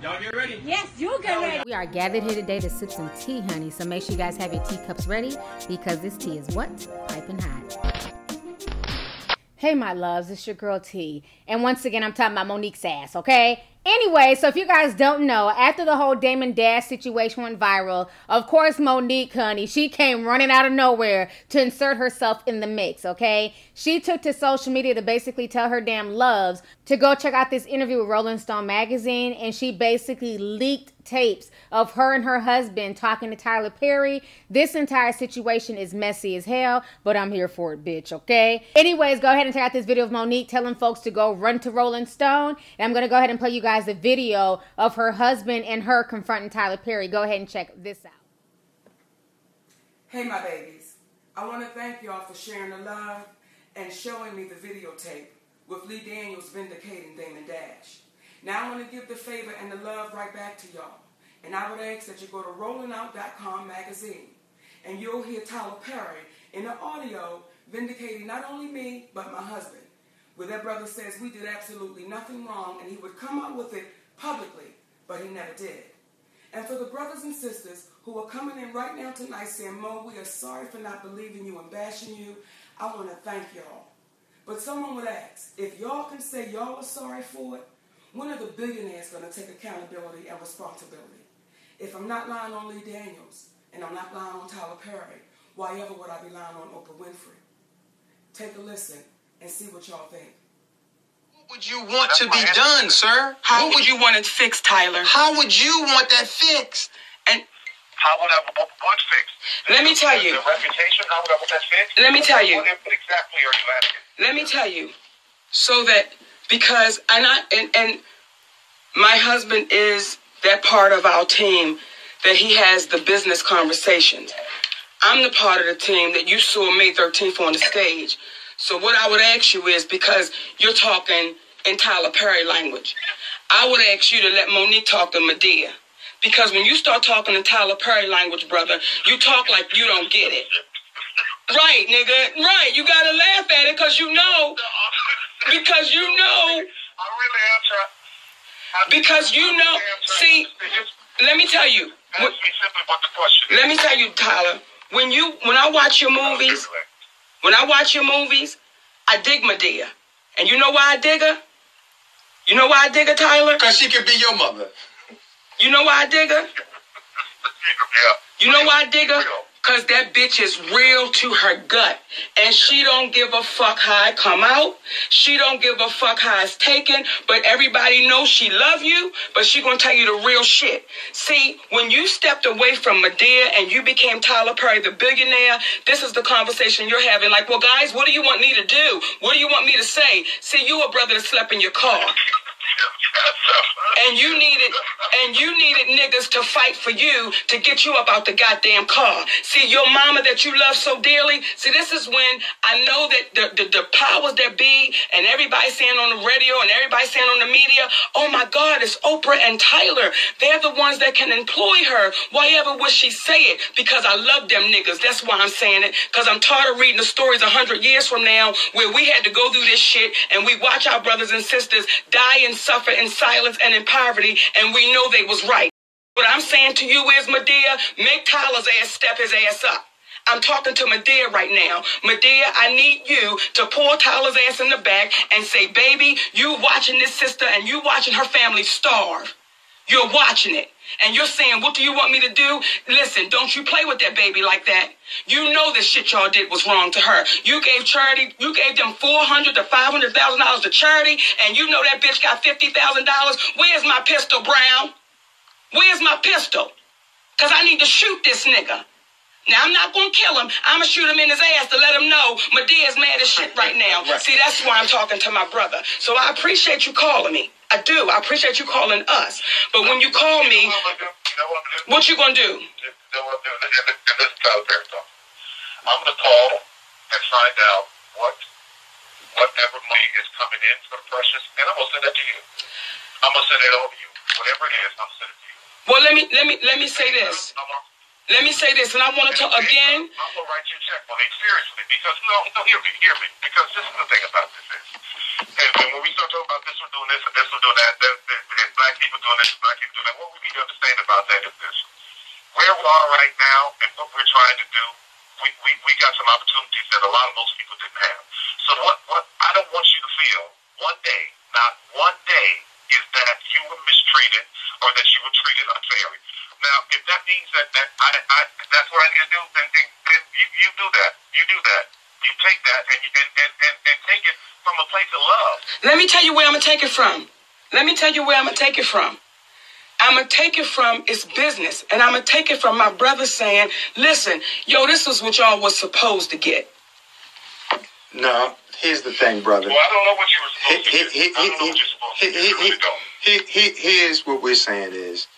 Y'all get ready? Yes, you get ready. We are gathered here today to sip some tea, honey. So make sure you guys have your teacups ready because this tea is what? Piping hot. Hey, my loves, it's your girl T. And once again, I'm talking about Monique's ass, okay? Anyway, so if you guys don't know, after the whole Damon Dash situation went viral, of course, Monique, honey, she came running out of nowhere to insert herself in the mix, okay? She took to social media to basically tell her damn loves to go check out this interview with Rolling Stone magazine, and she basically leaked tapes of her and her husband talking to Tyler Perry. This entire situation is messy as hell, but I'm here for it, bitch, okay? Anyways, go ahead and check out this video of Monique telling folks to go run to Rolling Stone, and I'm gonna go ahead and play you guys the video of her husband and her confronting Tyler Perry. Go ahead and check this out. Hey, my babies. I want to thank y'all for sharing the love and showing me the videotape with Lee Daniels vindicating Damon Dash. Now I want to give the favor and the love right back to y'all. And I would ask that you go to rollingout.com magazine and you'll hear Tyler Perry in the audio vindicating not only me, but my husband, where that brother says we did absolutely nothing wrong and he would come out with it publicly, but he never did. And for the brothers and sisters who are coming in right now tonight saying, Mo, we are sorry for not believing you and bashing you, I want to thank y'all. But someone would ask, if y'all can say y'all are sorry for it, when are the billionaires going to take accountability and responsibility? If I'm not lying on Lee Daniels and I'm not lying on Tyler Perry, why ever would I be lying on Oprah Winfrey? Take a listen and see what y'all think. What would you want to be done, sir? How would you want it fixed, Tyler? How would you want that fixed? And how would I want fixed? Let me tell you. The reputation, how would I want that fixed? Let me tell you. What exactly are you asking? Let me tell you. So that, because and my husband is that part of our team that he has the business conversations. I'm the part of the team that you saw May 13th on the stage. So what I would ask you is, because you're talking in Tyler Perry language, I would ask you to let Monique talk to Madea. Because when you start talking in Tyler Perry language, brother, you talk like you don't get it. Right, nigga. Right. You got to laugh at it because you know. Because you know. I really am trying. Because you know. See, let me tell you. Ask me simply what the question is. Let me tell you, Tyler. When I watch your movies, I dig Madea. And you know why I dig her? You know why I dig her, Tyler? Because she could be your mother. You know why I dig her? Yeah. You know why I dig her? Because that bitch is real to her gut. And she don't give a fuck how it come out. She don't give a fuck how it's taken. But everybody knows she love you. But she gonna tell you the real shit. See, when you stepped away from Madea and you became Tyler Perry, the billionaire, this is the conversation you're having. Like, well, guys, what do you want me to do? What do you want me to say? See, you a brother that slept in your car. And you needed niggas to fight for you to get you up out the goddamn car. See, your mama that you love so dearly. See, this is when I know that the powers that be and everybody saying on the radio and everybody saying on the media, oh my God, it's Oprah and Tyler. They're the ones that can employ her. Why ever would she say it? Because I love them niggas. That's why I'm saying it. Because I'm tired of reading the stories 100 years from now where we had to go through this shit and we watch our brothers and sisters die and suffer in silence and in poverty, and we know they was right. What I'm saying to you is, Madea, make Tyler's ass step his ass up. I'm talking to Madea right now. Madea, I need you to pull Tyler's ass in the back and say, baby, you watching this sister and you watching her family starve. You're watching it. And you're saying, what do you want me to do? Listen, don't you play with that baby like that. You know the shit y'all did was wrong to her. You gave charity, you gave them $400,000 to $500,000 to charity, and you know that bitch got $50,000. Where's my pistol, Brown? Where's my pistol? Because I need to shoot this nigga. Now, I'm not going to kill him. I'm going to shoot him in his ass to let him know Medea's mad as shit right now. Right. See, that's why I'm talking to my brother. So I appreciate you calling me. I do. I appreciate you calling us. But when you call me, what you going to do? I'm going to call and find out whatever money is coming in for the Precious, and I'm going to send that to you. I'm going to send it over to you. Whatever it is, I'm sending it to you. Well, let me say this. Let me say this, and I want to talk again. I'm going to write you a check, Monique, seriously, because, no, hear me, because this is the thing about this is, and when we start talking about this one doing this and this one doing that, and black people doing this and black people doing that, what we need to understand about that is this. Where we are right now and what we're trying to do, we got some opportunities that a lot of most people didn't have. So what I don't want you to feel one day, not one day, is that you were mistreated or that you were treated unfairly. Now, if that means that that's what I need to do, then you do that. You do that. You take that and take it from a place of love. Let me tell you where I'm going to take it from. I'm going to take it from it's business. And I'm going to take it from my brother saying, listen, yo, this is what y'all was supposed to get. No, here's the thing, brother. Well, I don't know what you were supposed to get. I don't know what you're supposed to get. I really don't. Here's what we're saying is,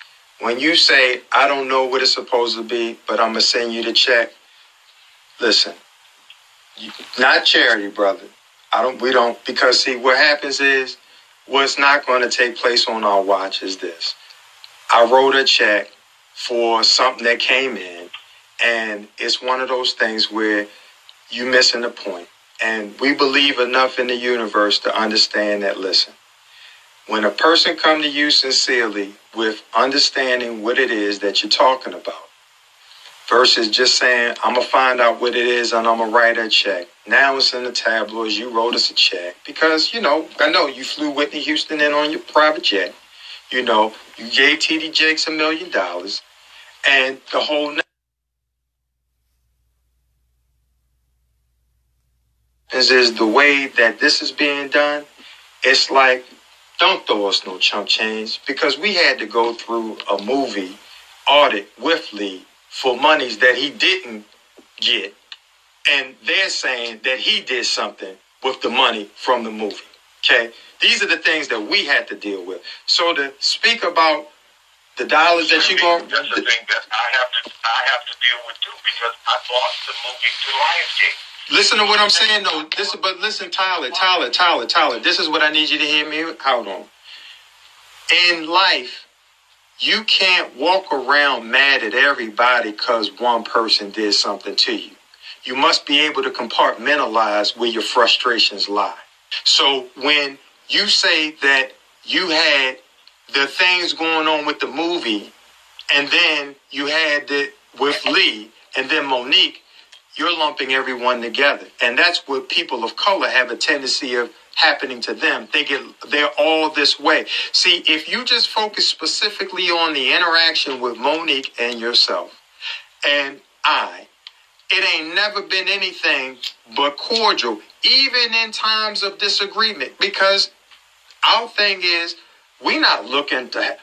when you say, I don't know what it's supposed to be, but I'm going to send you the check, listen, not charity, brother. We don't, because see, what happens is, what's not going to take place on our watch is this. I wrote a check for something that came in, and it's one of those things where you're missing the point. And we believe enough in the universe to understand that, listen, when a person come to you sincerely with understanding what it is that you're talking about, versus just saying, I'm going to find out what it is and I'm going to write a check. Now it's in the tabloids, you wrote us a check. Because, I know you flew Whitney Houston in on your private jet. You gave T.D. Jakes $1 million. And the whole is the way that this is being done. It's like, don't throw us no chump change, because we had to go through a movie audit with Lee for monies that he didn't get. And they're saying that he did something with the money from the movie. Okay? These are the things that we had to deal with. So to speak about the dollars that you're going... That's the thing that I have to deal with too, because I bought the movie to Lionsgate. Listen to what I'm saying, though. Listen, Tyler. This is what I need you to hear me. Hold on. In life, you can't walk around mad at everybody because one person did something to you. You must be able to compartmentalize where your frustrations lie. So when you say that you had the things going on with the movie, and then you had it with Lee, and then Monique, you're lumping everyone together. And that's what people of color have a tendency of happening to them. They're all this way. See, if you just focus specifically on the interaction with Monique and yourself and it ain't never been anything but cordial, even in times of disagreement, because our thing is, we're not looking to...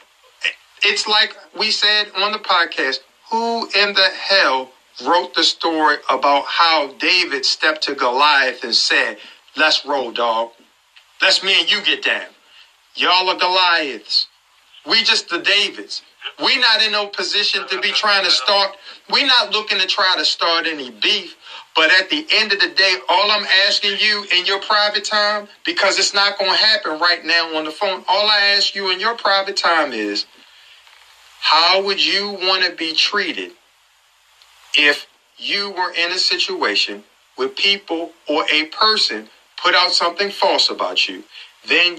It's like we said on the podcast, who in the hell wrote the story about how David stepped to Goliath and said, let's roll, dog. Let's me and you get down. Y'all are Goliaths. We just the Davids. We not in no position to be trying to start. We not looking to try to start any beef. But at the end of the day, all I'm asking you in your private time, because it's not going to happen right now on the phone, all I ask you in your private time is, how would you want to be treated if you were in a situation where people or a person put out something false about you? Then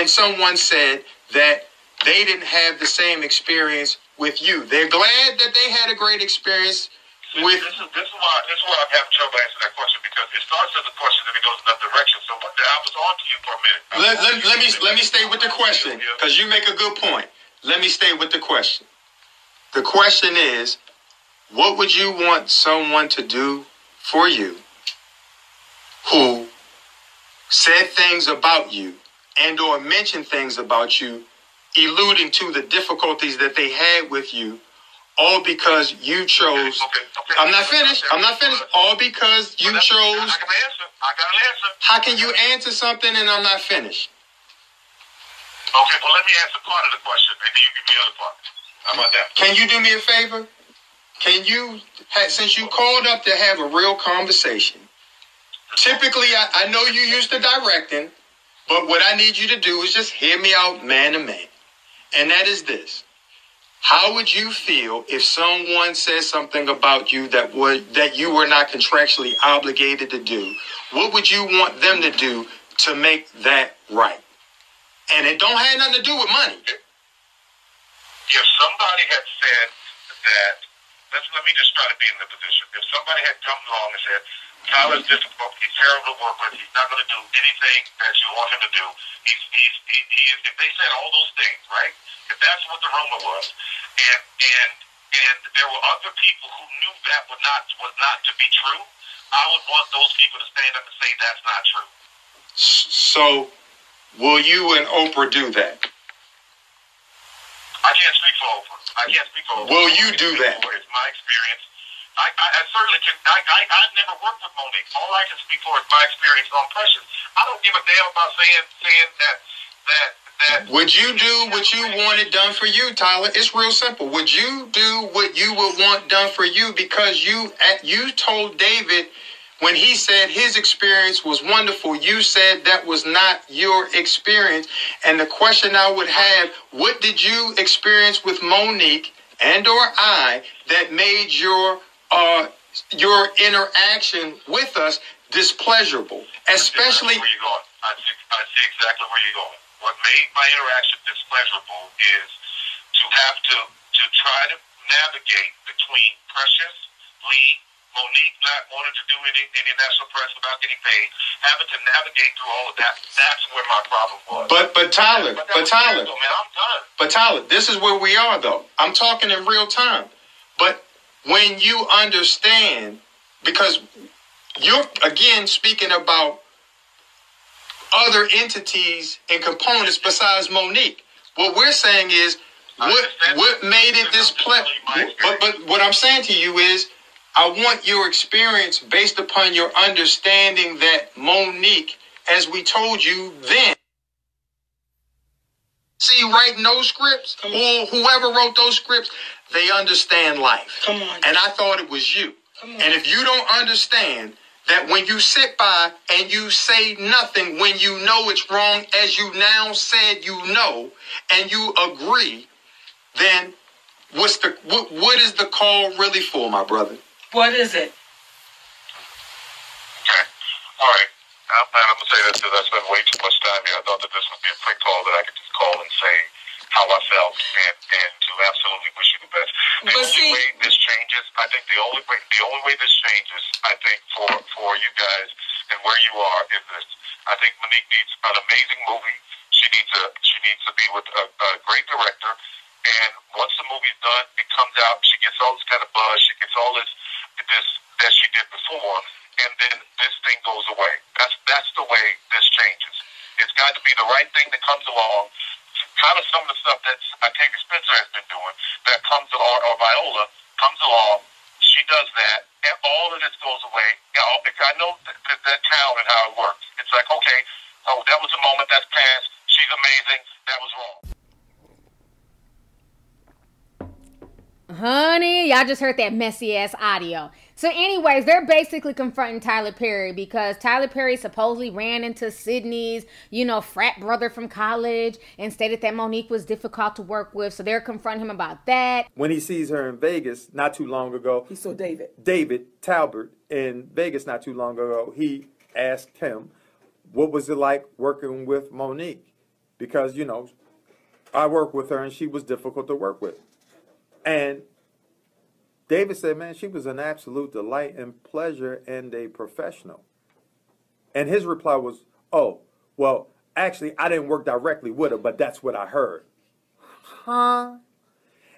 someone said that they didn't have the same experience with you. They're glad that they had a great experience with... This is why I'm having trouble answering that question, because it starts as a question and it goes in another direction. So I was on to you for a minute. Let me stay with the question, because you make a good point. Let me stay with the question. The question is, what would you want someone to do for you who said things about you and or mentioned things about you, alluding to the difficulties that they had with you, all because you chose... Okay. I'm not finished. All because you chose... I got an answer. How can you answer something and I'm not finished? Okay, well, let me answer part of the question, and then you give me the other part. How about that? Can you do me a favor? Can you, since you called up to have a real conversation, typically I know you used to directing, but what I need you to do is just hear me out man to man. And that is this. How would you feel if someone said something about you that you were not contractually obligated to do? What would you want them to do to make that right? And it don't have nothing to do with money. If somebody had said that, let me just try to be in the position. If somebody had come along and said, Tyler's difficult, he's terrible to work with, he's not going to do anything that you want him to do. If they said all those things, right? If that's what the rumor was, and there were other people who knew that was not to be true, I would want those people to stand up and say that's not true. So, will you and Oprah do that? I can't speak for Oprah. Will you do that? It's my experience. I certainly can. I've never worked with Monique. All I can speak for is my experience on Precious. I don't give a damn about saying that. Would you do what you wanted done for you, Tyler? It's real simple. Would you do what you would want done for you? Because you told David when he said his experience was wonderful, you said that was not your experience. And the question I would have, what did you experience with Monique and or I that made your interaction with us displeasurable? Especially... Where you going? I see exactly where you're going. What made my interaction displeasurable is to have to try to navigate between Precious, Lee, Monique not wanting to do any national press without getting paid, having to navigate through all of that. That's where my problem was. But Tyler, man, I'm done. But Tyler, this is where we are though. I'm talking in real time. But when you understand, because you're again speaking about other entities and components besides Monique. What we're saying is what made it this but what I'm saying to you is I want your experience based upon your understanding that Monique, as we told you then, see writing those scripts, or whoever wrote those scripts, they understand life. Come on. And I thought it was you. And if you don't understand that when you sit by and you say nothing when you know it's wrong, as you now said you know, and you agree, then what is the call really for, my brother? What is it? Okay. All right. I'm going to say this because I spent way too much time here. I thought that this would be a quick call that I could just call and say how I felt and to absolutely wish you the best. The only way this changes, I think the only way this changes, I think for you guys and where you are is this. I think Monique needs an amazing movie. She needs to be with a great director. And once the movie's done, it comes out. She gets all this kind of buzz. She gets all this that she did before, and then this thing goes away. That's the way this changes. It's got to be the right thing that comes along. Kind of some of the stuff that Octavia Spencer has been doing that comes along, or Viola comes along. She does that, and all of this goes away. I know that town and how it works. It's like, okay, oh, that was a moment that's passed. She's amazing. That was wrong. Honey, y'all just heard that messy ass audio. So anyways, they're basically confronting Tyler Perry because Tyler Perry supposedly ran into Sydney's, frat brother from college and stated that Monique was difficult to work with. So they're confronting him about that. When he sees her in Vegas not too long ago, he saw David Talbert in Vegas not too long ago, he asked him, what was it like working with Monique? Because, I worked with her and she was difficult to work with. And David said, man, she was an absolute delight and pleasure and a professional. And his reply was, oh, well, actually, I didn't work directly with her, but that's what I heard. Huh?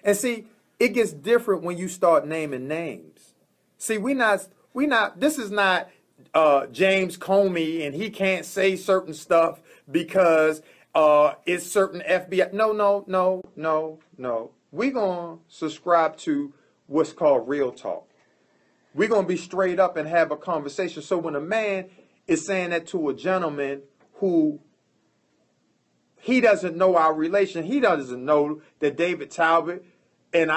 And see, it gets different when you start naming names. See, this is not James Comey and he can't say certain stuff because it's certain FBI. No. We're going to subscribe to what's called real talk. We're going to be straight up and have a conversation. So when a man is saying that to a gentleman who he doesn't know our relation, he doesn't know that David Talbot and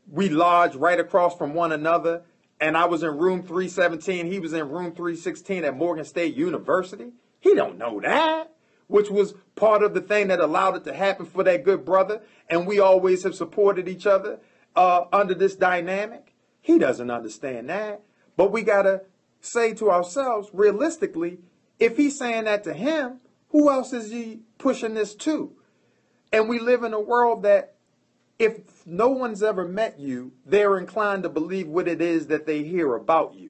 we lodged right across from one another, and I was in room 317, he was in room 316 at Morgan State University. He don't know that. which was part of the thing that allowed it to happen for that good brother, and we always have supported each other under this dynamic. He doesn't understand that. But we got to say to ourselves, realistically, if he's saying that to him, who else is he pushing this to? And we live in a world that if no one's ever met you, they're inclined to believe what it is that they hear about you.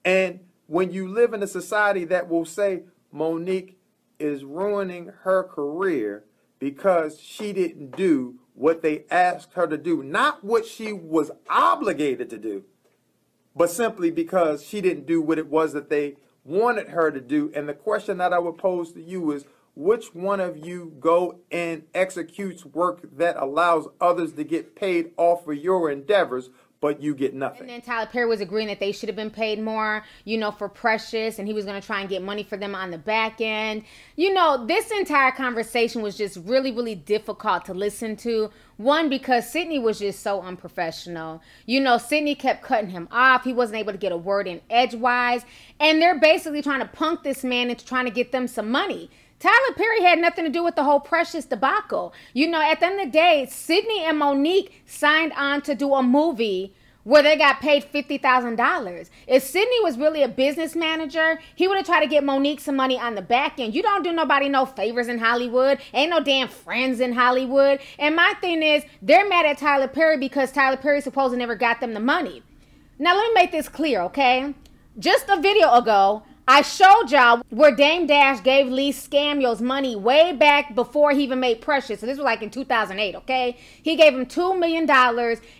And when you live in a society that will say Monique is ruining her career because she didn't do what they asked her to do, not what she was obligated to do, but simply because she didn't do what it was that they wanted her to do. And the question that I would pose to you is, which one of you go and executes work that allows others to get paid off for your endeavors, but you get nothing? And then Tyler Perry was agreeing that they should have been paid more, you know, for Precious, and he was going to try and get money for them on the back end. You know, this entire conversation was just really, really difficult to listen to. One, because Sydney was just so unprofessional. You know, Sydney kept cutting him off. He wasn't able to get a word in edgewise. And they're basically trying to punk this man into trying to get them some money. Tyler Perry had nothing to do with the whole Precious debacle. You know, at the end of the day, Sydney and Monique signed on to do a movie where they got paid $50,000. If Sydney was really a business manager, he would have tried to get Monique some money on the back end. You don't do nobody no favors in Hollywood. Ain't no damn friends in Hollywood. And my thing is, they're mad at Tyler Perry because Tyler Perry supposedly never got them the money. Now, let me make this clear, okay? Just a video ago, I showed y'all where Dame Dash gave Lee Scamullos money way back before he even made Precious. So this was like in 2008, okay? He gave him $2 million.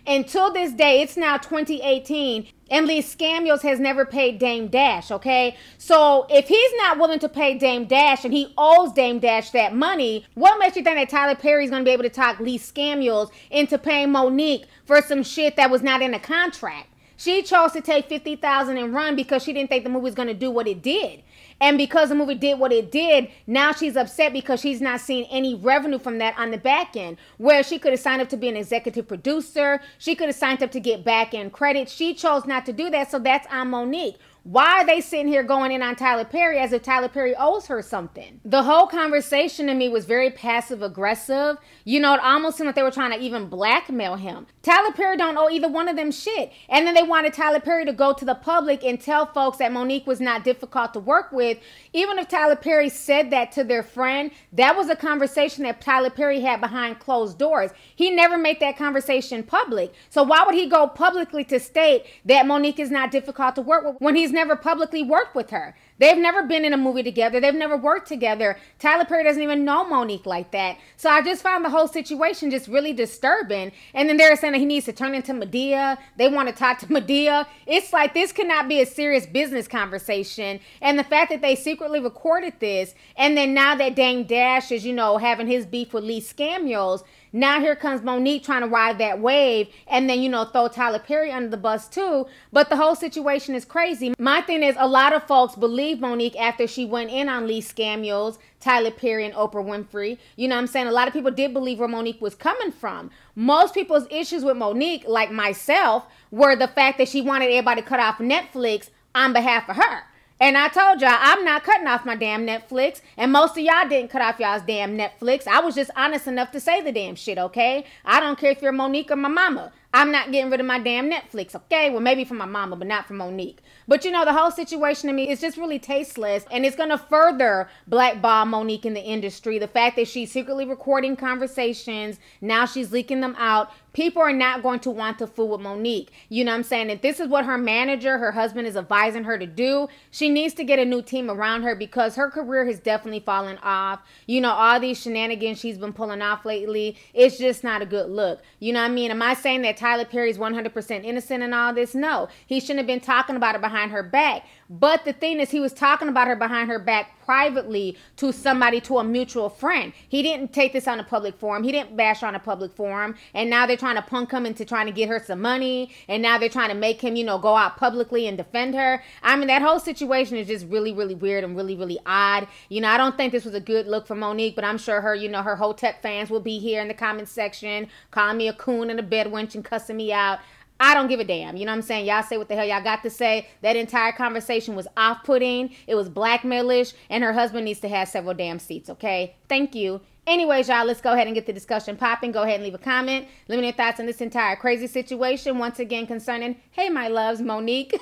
Until this day, it's now 2018, and Lee Scamullos has never paid Dame Dash, okay? So if he's not willing to pay Dame Dash and he owes Dame Dash that money, what makes you think that Tyler Perry's going to be able to talk Lee Scamullos into paying Monique for some shit that was not in a contract? She chose to take $50,000 and run because she didn't think the movie was going to do what it did. And because the movie did what it did, now she's upset because she's not seeing any revenue from that on the back end. Where she could have signed up to be an executive producer. She could have signed up to get back end credit. She chose not to do that, so that's on Monique. Why are they sitting here going in on Tyler Perry as if Tyler Perry owes her something? The whole conversation to me was very passive aggressive. You know, it almost seemed like they were trying to even blackmail him. Tyler Perry don't owe either one of them shit. And then they wanted Tyler Perry to go to the public and tell folks that Monique was not difficult to work with. Even if Tyler Perry said that to their friend, that was a conversation that Tyler Perry had behind closed doors. He never made that conversation public. So why would he go publicly to state that Monique is not difficult to work with when he's never publicly worked with her? They've never been in a movie together. They've never worked together. Tyler Perry doesn't even know Monique like that. So I just found the whole situation just really disturbing. And then they're saying that he needs to turn into Medea. They want to talk to Medea. It's like this cannot be a serious business conversation. And the fact that they secretly recorded this, and then now that Dame Dash is, you know, having his beef with Lee Scamullos, now here comes Monique trying to ride that wave and then, you know, throw Tyler Perry under the bus too. But the whole situation is crazy. My thing is, a lot of folks believe Monique after she went in on Lee Scamullos, Tyler Perry, and Oprah Winfrey. You know what I'm saying? A lot of people did believe where Monique was coming from. Most people's issues with Monique, like myself, were the fact that she wanted everybody to cut off Netflix on behalf of her. And I told y'all, I'm not cutting off my damn Netflix. And most of y'all didn't cut off y'all's damn Netflix. I was just honest enough to say the damn shit, okay? I don't care if you're Monique or my mama. I'm not getting rid of my damn Netflix, okay? Well, maybe for my mama, but not for Monique. But, you know, the whole situation to me is just really tasteless. And it's going to further blackball Monique in the industry. The fact that she's secretly recording conversations, now she's leaking them out. People are not going to want to fool with Monique. You know what I'm saying? If this is what her manager, her husband, is advising her to do, she needs to get a new team around her because her career has definitely fallen off. You know, all these shenanigans she's been pulling off lately, it's just not a good look. You know what I mean? Am I saying that Tyler Perry's 100% innocent in all this? No. He shouldn't have been talking about it behind her back. But the thing is, he was talking about her behind her back privately to somebody, to a mutual friend. He didn't take this on a public forum. He didn't bash her on a public forum. And now they're trying to punk him into trying to get her some money. And now they're trying to make him, you know, go out publicly and defend her. I mean, that whole situation is just really, really weird and really, really odd. You know, I don't think this was a good look for Monique, but I'm sure her, you know, her Hotep fans will be here in the comments section calling me a coon and a bedwench and cussing me out. I don't give a damn. You know what I'm saying? Y'all say what the hell y'all got to say. That entire conversation was off-putting. It was blackmailish. And her husband needs to have several damn seats, okay? Thank you. Anyways, y'all, let's go ahead and get the discussion popping. Go ahead and leave a comment. Let me know your thoughts on this entire crazy situation. Once again, concerning, hey, my loves, Monique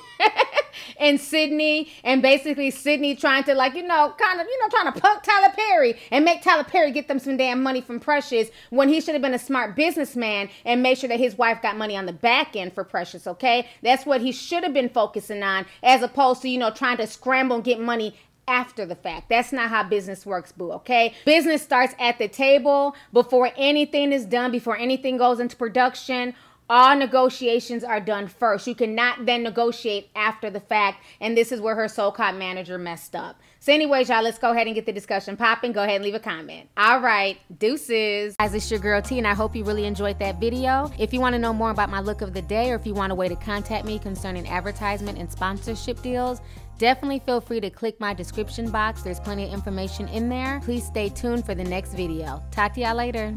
and Sydney. And basically Sydney trying to, like, trying to punk Tyler Perry and make Tyler Perry get them some damn money from Precious when he should have been a smart businessman and make sure that his wife got money on the back end for Precious, okay? That's what he should have been focusing on, as opposed to, trying to scramble and get money after the fact. That's not how business works, boo, okay? Business starts at the table before anything is done, before anything goes into production. All negotiations are done first. You cannot then negotiate after the fact, and this is where her so-called manager messed up. So anyways, y'all, let's go ahead and get the discussion popping. Go ahead and leave a comment. All right, deuces. Guys, it's your girl T, and I hope you really enjoyed that video. If you want to know more about my look of the day, or if you want a way to contact me concerning advertisement and sponsorship deals, definitely feel free to click my description box. There's plenty of information in there. Please stay tuned for the next video. Talk to y'all later.